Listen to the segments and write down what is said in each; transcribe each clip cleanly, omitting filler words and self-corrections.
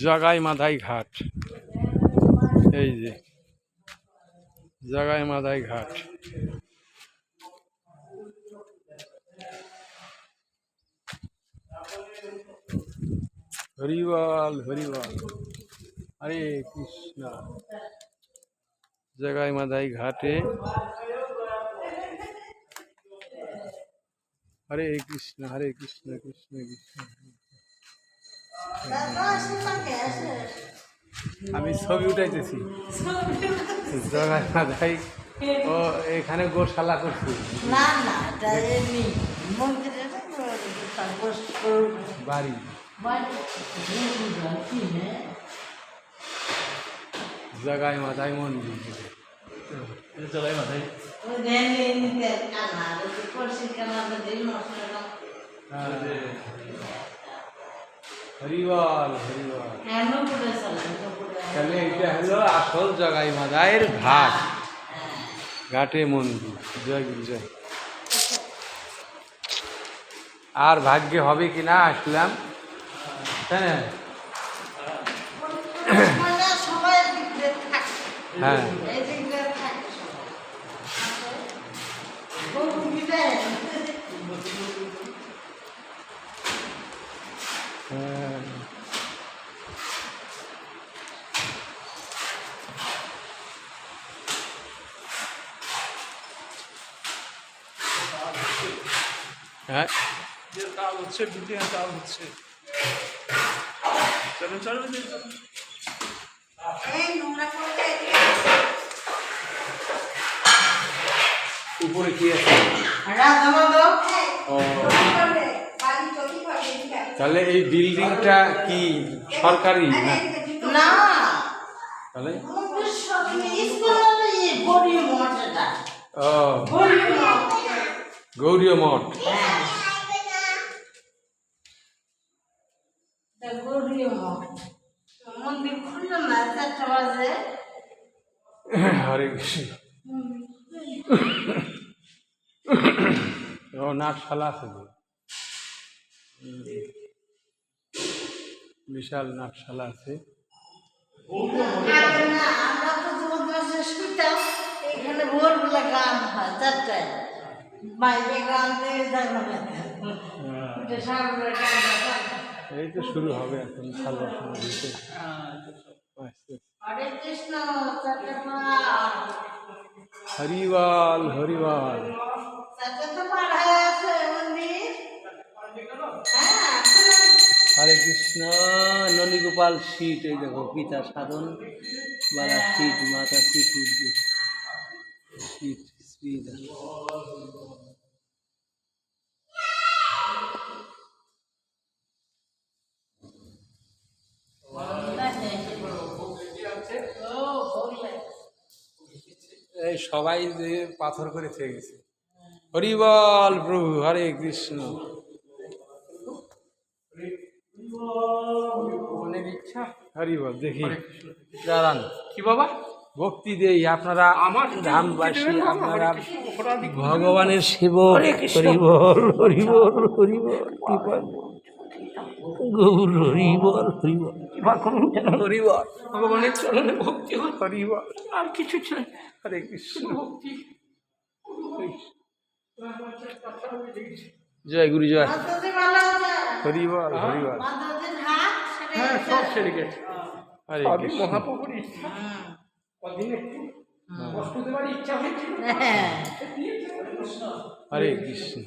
জাগাই মাধাই ঘাট, এই যে জাগাই মাধাই ঘাট। হরিবল হরিবল, হরে কৃষ্ণ। জাগাই মাধাই ঘাটে হরে কৃষ্ণ হরে কৃষ্ণ কৃষ্ণ কৃষ্ণ। আমি ছবি উঠাইতেছি জাগাই মাধাই। ও এখানে গোশালা করছি না না, বাড়ি। জাগাই মাধাই মন্দির, জাগাই মাধাই। হরিবল হরিবল। তাহলে এটা হলো আসল জাগাই মাধাইয়ের ঘাট, ঘাটে মন্দির। জয় গুরু জয়। আর ভাগ্যে হবে কিনা আসলাম, হ্যাঁ হ্যাঁ। হ্যাঁ যে তাল হচ্ছে, বিটিয়া তাল হচ্ছে। চলো চলো উপরে কি আছে? তাহলে এই বিল্ডিংটা কি সরকারি না? তাহলে ও গৌরীয় মঠ। মন্দির খুললো না 4টা বাজে। হরে কৃষ্ণ। ও নাটশালা আছে, বিশাল নাটশালা আছে। আমরা তো শুনতাম এখানে ভোরবেলা গান হয় 4টায়, বাইরে গান দিয়ে এই তো শুরু হবে এখন সালোয়া দিতে। হরে কৃষ্ণ। হরিবল হরিবল। হরে কৃষ্ণ। নন্দীগোপাল সিট, এই দেখো পিতা সাধন বালা সিট, মাতা সিট সিট শ্রীদা। এই সবাই যে পাথর করে থেকে গেছে। হরিবল প্রভু, হরে কৃষ্ণ। অনেক ইচ্ছা। হরিবল দেখি দাঁড়ান কি বাবা? ভক্তি দেই। আপনারা আমার ধামবাসী, আপনারা ভগবানের সেবক। হরিবল হরিবল হরিবল গৌর হরিবল হরিবল হরিবল। ভগবানের চরণে ভক্তি হয়, হরিবল আর কিছু চাই। হরে কৃষ্ণ। ভক্তি। জয় গুরু জয়। হরিবল হরিবল। হ্যাঁ, সব সেরে গেছে। হরে কৃষ্ণ। মহাপ্রভুর ইচ্ছা, কদিন একটু কষ্ট দেওয়ার ইচ্ছা হয়েছিল। হরে কৃষ্ণ।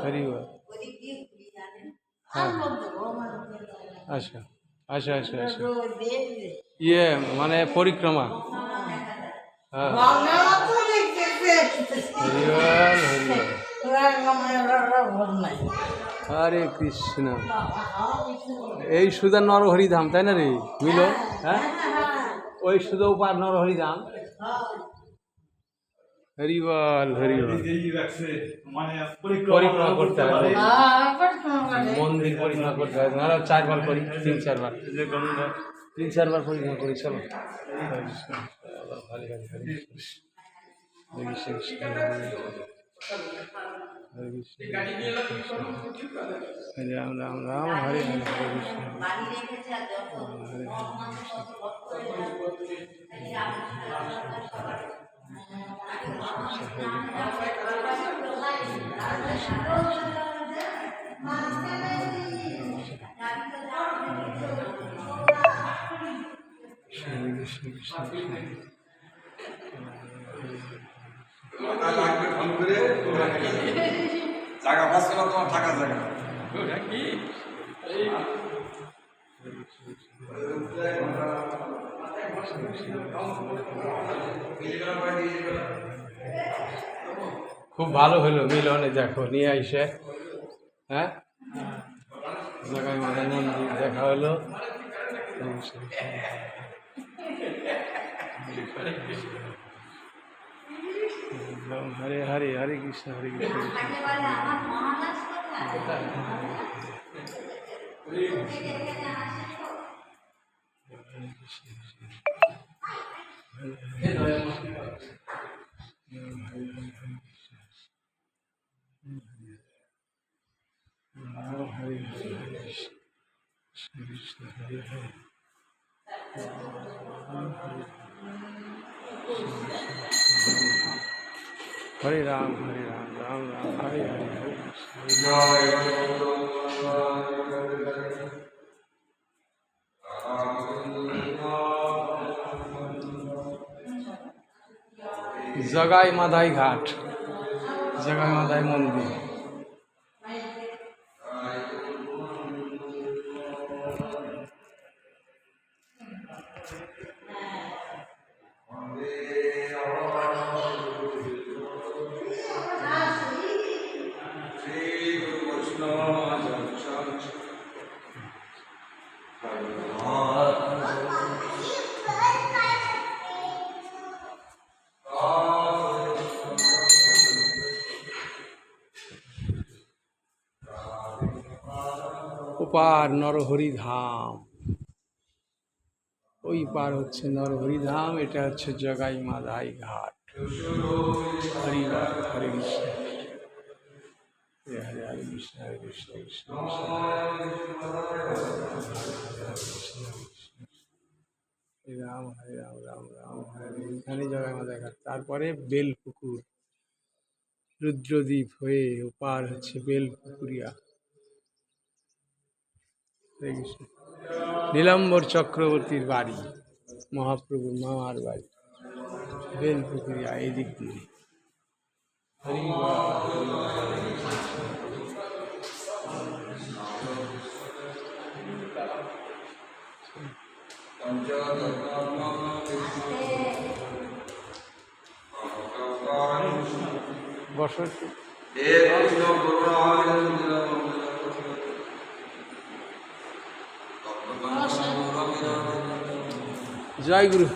হরিবল। হ্যাঁ আচ্ছা আচ্ছা আচ্ছা আচ্ছা। ইয়ে মানে পরিক্রমা। হ্যাঁ হরিবল হরিবল। হরে কৃষ্ণ। এই সুদা নরহরিধাম, তাই না রে মিলো? হ্যাঁ ওই সুদা উপার নরহরিধাম। হরিবল হরিবল। পরিক্রমা করতে হবে, মন্দির পরিক্রমা করতে হবে। আমরা 4 বার করি, 3-4 বার, 3-4 বার পরিক্রমা করি। চলো হরে কৃষ্ণ। হরে কৃষ্ণ গাড়ি নিয়ে এলো তুমি করো ঠিক আছে হরে রাম রাম রাম হরে হরে হরে কৃষ্ণ বাড়ি রেখেছে আর যত হরে মন মানে তত ভক্ত হয়ে যাবে। এই রামকৃষ্ণ সবার হরে কৃষ্ণ কৃষ্ণ কৃষ্ণ লাগবে ফোন করে জায়গা পাচ্ছে না তোমার থাকার জায়গা ওটা কি এই খুব ভালো হলো মিলনে দেখো নিয়ে আইসে হ্যাঁ জগাই মাথায় মন্দির দেখা হলো হরে হরে হরে কৃষ্ণ হরে কৃষ্ণ हरे राम राम राम हरे हरे हरे कृष्ण जगाई माधाई घाट जगाई माधाई मंदिर ওপার নরহরি ধাম ওই পার হচ্ছে নরহরি ধাম এটা হচ্ছে জগাই মাধাই ঘাট হরি হরে কৃষ্ণ হরে হরে কৃষ্ণ হরে কৃষ্ণ কৃষ্ণ হরে রাম রাম রাম হরে এখানে জগাই মাধাই ঘাট তারপরে বেলপুকুর রুদ্রদ্বীপ হয়ে ওপার হচ্ছে বেলপুকুরিয়া হরে কৃষ্ণ নীলাম্বর চক্রবর্তীর বাড়ি মহাপ্রভুর মামার বাড়ি বেলপুকুরিয়া এই দিক দিয়ে হরি বসত জয় গুরু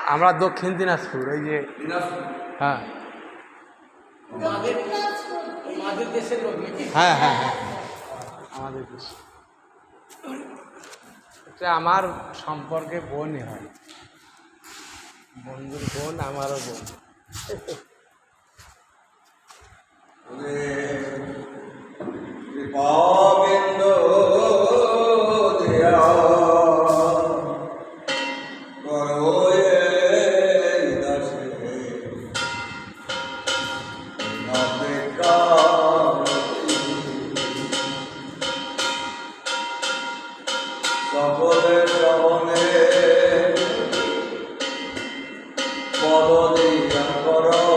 আমরা দক্ষিণ দিনাজপুর এই যে হ্যাঁ আমাদের দেশের লোক নাকি হ্যাঁ হ্যাঁ হ্যাঁ আমাদের দেশ এটা আমার সম্পর্কে বোনই হয় বন্ধুর বোন আমারও বোন কৃপাবিন্দ দেয়া করো এই দাসে সকলের শ্রবণে পদ দিয়া করো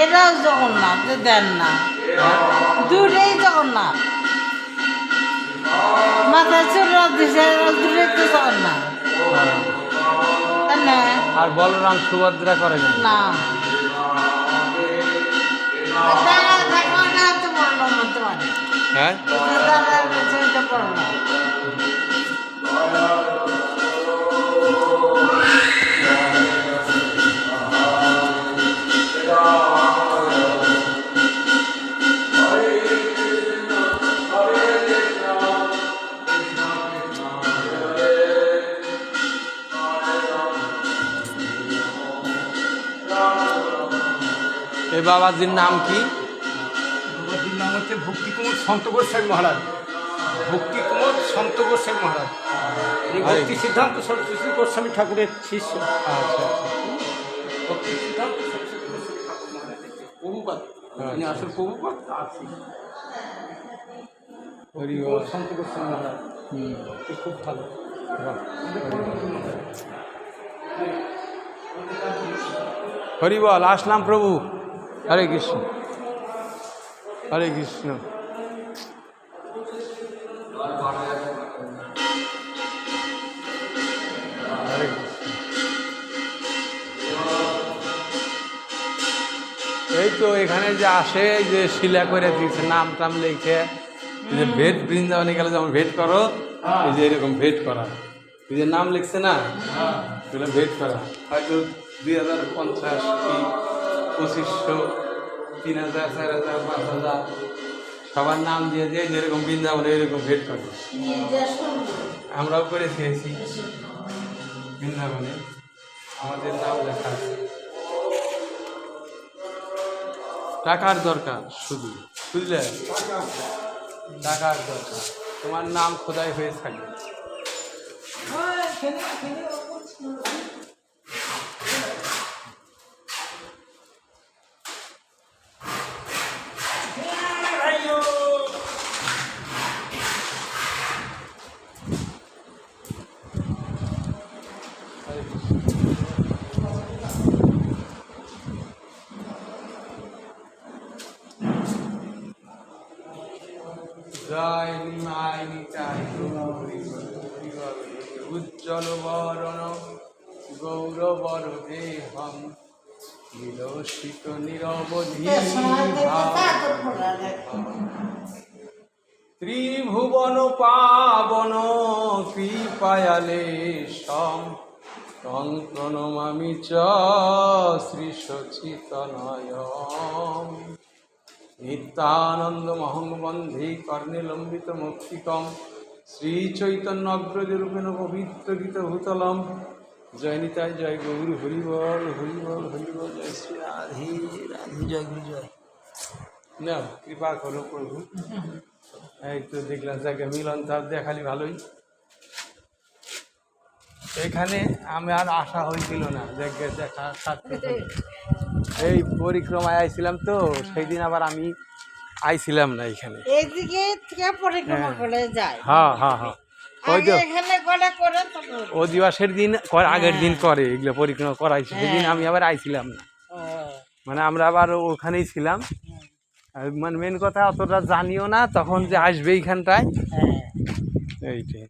এরাও জগন্নাথ দেন না, দুটাই জগন্নাথ। মাথায় চুল দিছে, দুটাই তো জগন্নাথ, তাই না? আর বলরাম সুভদ্রা করে না? না, দাদা দেখো না, তো বললো মতো মানে হ্যাঁ, দাদার কাছে এটা পড়লো। এই বাবাজির নাম কি? বাবাজির নাম হচ্ছে ভক্তি কুমার সন্ত গোস্বামী মহারাজ। ভক্তি কুমার সন্ত গোস্বামী মহারাজ এই ভক্তি সিদ্ধান্ত সরস্বতী গোস্বামী ঠাকুরের শিষ্য। আচ্ছা, ভক্তি সিদ্ধান্ত সরস্বতী গোস্বামী ঠাকুর মহারাজের প্রভুপাদ, তিনি আসল প্রভুপাদ। আছে হরি বল। সন্ত গোস্বামী মহারাজ, হুম, এ খুব ভালো। বাহ। হরি বল। আসলাম প্রভু। হরে কৃষ্ণ, হরে কৃষ্ণ। হরে কৃষ্ণ। এই তো এখানে যে আসে, যে শিলা করে দিয়েছে, নাম টাম লিখে, যে ভেট বৃন্দাবনে গেলে যেমন ভেট করো, এই যে এরকম ভেট করা, এই যে নাম লিখছে না, এগুলো ভেট করা। হয়তো 2050 কি 2500, 3000, 4000, 5000 সবার নাম দিয়ে দিয়ে যেরকম বৃন্দাবনে এরকম ভেট করে। আমরাও করে খেয়েছি বৃন্দাবনে, আমাদের নাম লেখা আছে। টাকার দরকার শুধু, বুঝলে? টাকার দরকার, তোমার নাম খোদাই হয়ে থাকবে। জয় নিমাই নিতাই উজ্জ্বল বরণ গৌরবর দেহম বিলসিত নিরবধি ত্রিভুবন পাবন কৃপায়ালে সম তং প্রণমামি চ শ্রী সচিতনয়ম নিত্যানন্দমহং বন্ধে কর্ণে লম্বিত মুক্তিকম শ্রী চৈতন্য অগ্রজরূপেণ পবিত্রগীত ভূতলম। জয় নিতাই, জয় গৌর, হরিবল হরিবল হরিবল, জয় শ্রী রাধে রাধে, জয় গুরু জয়। না কৃপা করো প্রভু। এই তো দেখলাম জায়গা মিলন তার দেখালি ভালোই। এখানে আমি আর আশা হয়েছিল না দেখা সার্থক। এই পরিক্রমায় আইছিলাম তো, সেই দিন আবার আমি আইছিলাম না এখানে। এইদিকে থেকে পরিক্রমা করে যায়। হ্যাঁ হ্যাঁ হ্যাঁ, ওই তো এখানে করে করে তারপর অধিবাসের দিন আগের দিন করে এগুলো পরিক্রমা করাইছে, সেদিন আমি আবার আইছিলাম না। মানে আমরা আবার ওখানেই ছিলাম। আর মানে মেন কথা অতটা জানিও না তখন যে আসবে এইখানটায়, এইটাই।